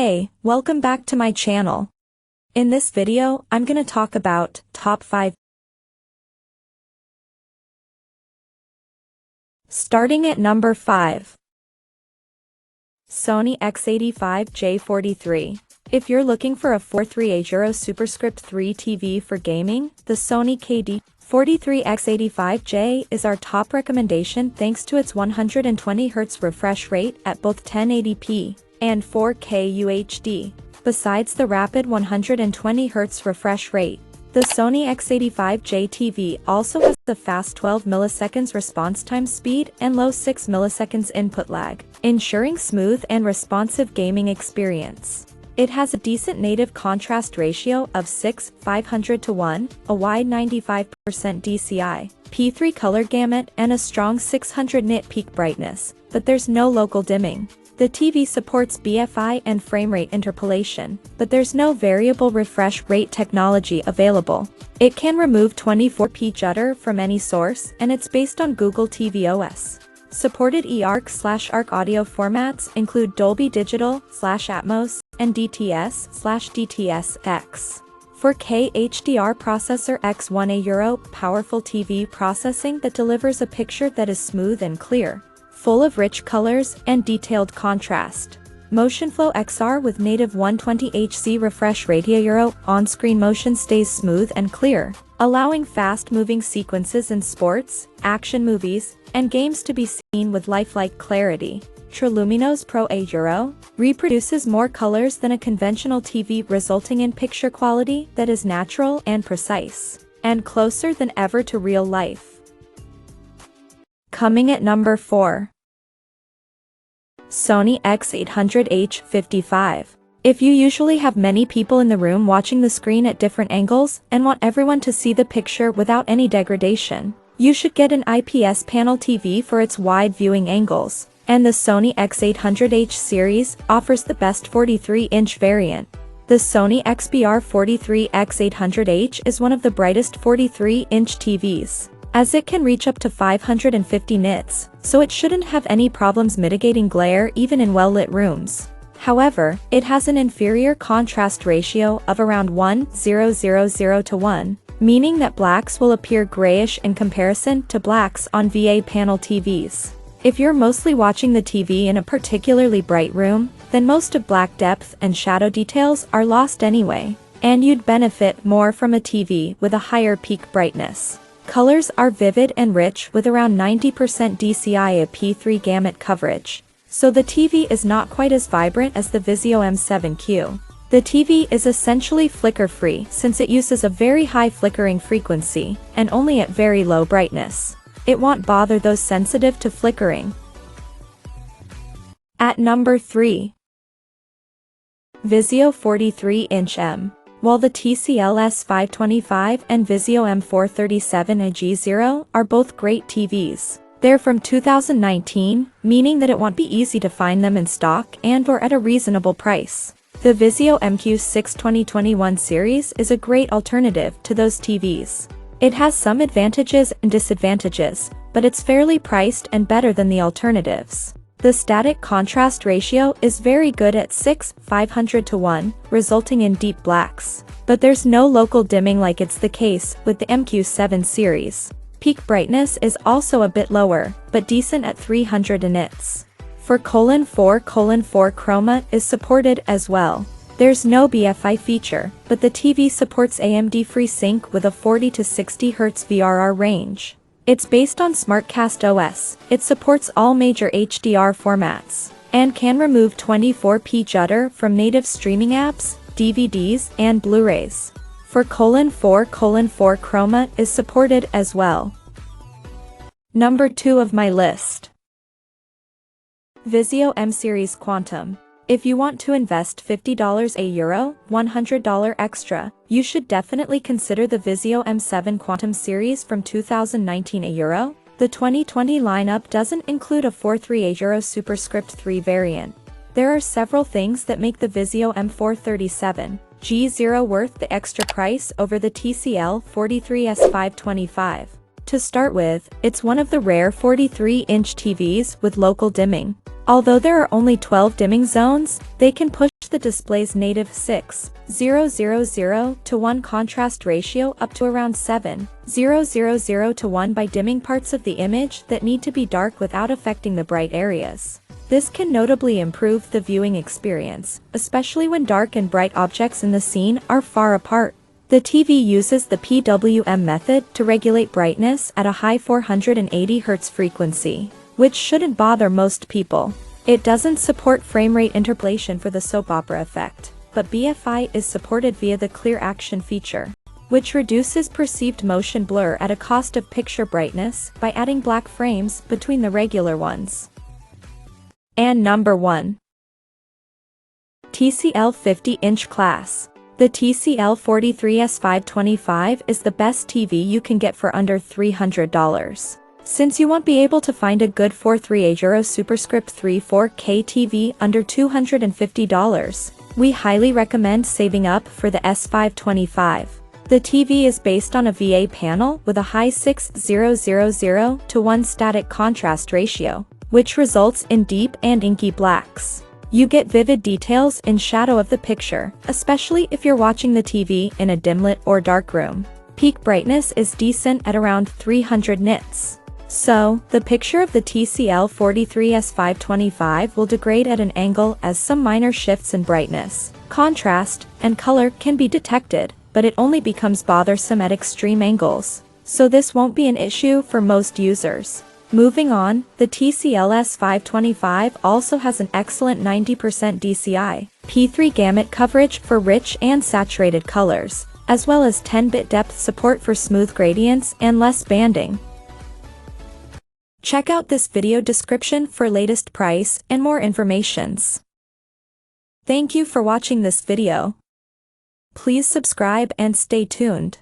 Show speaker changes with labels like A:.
A: Hey, welcome back to my channel. In this video, I'm gonna talk about top 5. Starting at number 5. Sony X85J43. If you're looking for a 438 Superscript 3 TV for gaming, the Sony KD43X85J is our top recommendation thanks to its 120Hz refresh rate at both 1080p and 4K UHD. Besides the rapid 120Hz refresh rate, the Sony X85J TV also has the fast 12 milliseconds response time speed and low 6 milliseconds input lag, ensuring smooth and responsive gaming experience. It has a decent native contrast ratio of 6:500:1, a wide 95% DCI, P3 color gamut and a strong 600 nit peak brightness, but there's no local dimming. The TV supports BFI and frame rate interpolation, but there's no variable refresh rate technology available. It can remove 24p judder from any source, and it's based on Google tvOS. Supported eARC/ARC audio formats include Dolby Digital/Atmos and DTS/DTS-X. 4K HDR processor X1A powerful TV processing that delivers a picture that is smooth and clear, full of rich colors and detailed contrast. MotionFlow XR with native 120Hz refresh rate. On-screen motion stays smooth and clear, allowing fast-moving sequences in sports, action movies, and games to be seen with lifelike clarity. Troluminos Pro A reproduces more colors than a conventional TV, resulting in picture quality that is natural and precise, and closer than ever to real life. Coming at number 4. Sony X800H55. If you usually have many people in the room watching the screen at different angles and want everyone to see the picture without any degradation, you should get an IPS panel TV for its wide viewing angles, and the Sony X800H series offers the best 43-inch variant. The Sony XBR43X800H is one of the brightest 43-inch TVs, as it can reach up to 550 nits, so it shouldn't have any problems mitigating glare even in well-lit rooms. However, it has an inferior contrast ratio of around 1:1, meaning that blacks will appear grayish in comparison to blacks on VA panel TVs. If you're mostly watching the TV in a particularly bright room, then most of black depth and shadow details are lost anyway, and you'd benefit more from a TV with a higher peak brightness. Colors are vivid and rich with around 90% DCI of P3 gamut coverage, so the TV is not quite as vibrant as the VIZIO M7Q. The TV is essentially flicker-free since it uses a very high flickering frequency, and only at very low brightness. It won't bother those sensitive to flickering. At number 3. VIZIO 43-inch M. While the TCL S525 and VIZIO M437 G0 are both great TVs, they're from 2019, meaning that it won't be easy to find them in stock and/or at a reasonable price. The VIZIO MQ6 2021 series is a great alternative to those TVs. It has some advantages and disadvantages, but it's fairly priced and better than the alternatives. The static contrast ratio is very good at 6:500:1, resulting in deep blacks, but there's no local dimming like it's the case with the MQ7 series. Peak brightness is also a bit lower, but decent at 300 nits. 4:4:4 chroma is supported as well. There's no BFI feature, but the TV supports AMD FreeSync with a 40 to 60 Hz VRR range. It's based on SmartCast OS, it supports all major HDR formats, and can remove 24p judder from native streaming apps, DVDs, and Blu-rays. 4:4:4 chroma is supported as well. Number 2 of my list. VIZIO M-Series Quantum. If you want to invest $50 $100 extra, you should definitely consider the VIZIO M7 Quantum series from 2019 €. The 2020 lineup doesn't include a 438 Superscript 3 variant. There are several things that make the VIZIO M437 G0 worth the extra price over the TCL 43S525. To start with, it's one of the rare 43-inch TVs with local dimming. Although there are only 12 dimming zones, they can push the display's native 6,000:1 contrast ratio up to around 7,000:1 by dimming parts of the image that need to be dark without affecting the bright areas. This can notably improve the viewing experience, especially when dark and bright objects in the scene are far apart. The TV uses the PWM method to regulate brightness at a high 480 Hz frequency, which shouldn't bother most people. It doesn't support frame rate interpolation for the soap opera effect, but BFI is supported via the clear action feature, which reduces perceived motion blur at a cost of picture brightness by adding black frames between the regular ones. And number 1. TCL 50-inch class. The TCL 43S525 is the best TV you can get for under $300. Since you won't be able to find a good 438 Superscript 3 4K TV under $250, we highly recommend saving up for the S525. The TV is based on a VA panel with a high 6,000:1 static contrast ratio, which results in deep and inky blacks. You get vivid details in shadow of the picture, especially if you're watching the TV in a dimlit or dark room. Peak brightness is decent at around 300 nits. So, the picture of the TCL 43S525 will degrade at an angle as some minor shifts in brightness, contrast, and color can be detected, but it only becomes bothersome at extreme angles. So this won't be an issue for most users. Moving on, the TCL S525 also has an excellent 90% DCI, P3 gamut coverage for rich and saturated colors, as well as 10-bit depth support for smooth gradients and less banding. Check out this video description for latest price and more informations. Thank you for watching this video. Please subscribe and stay tuned.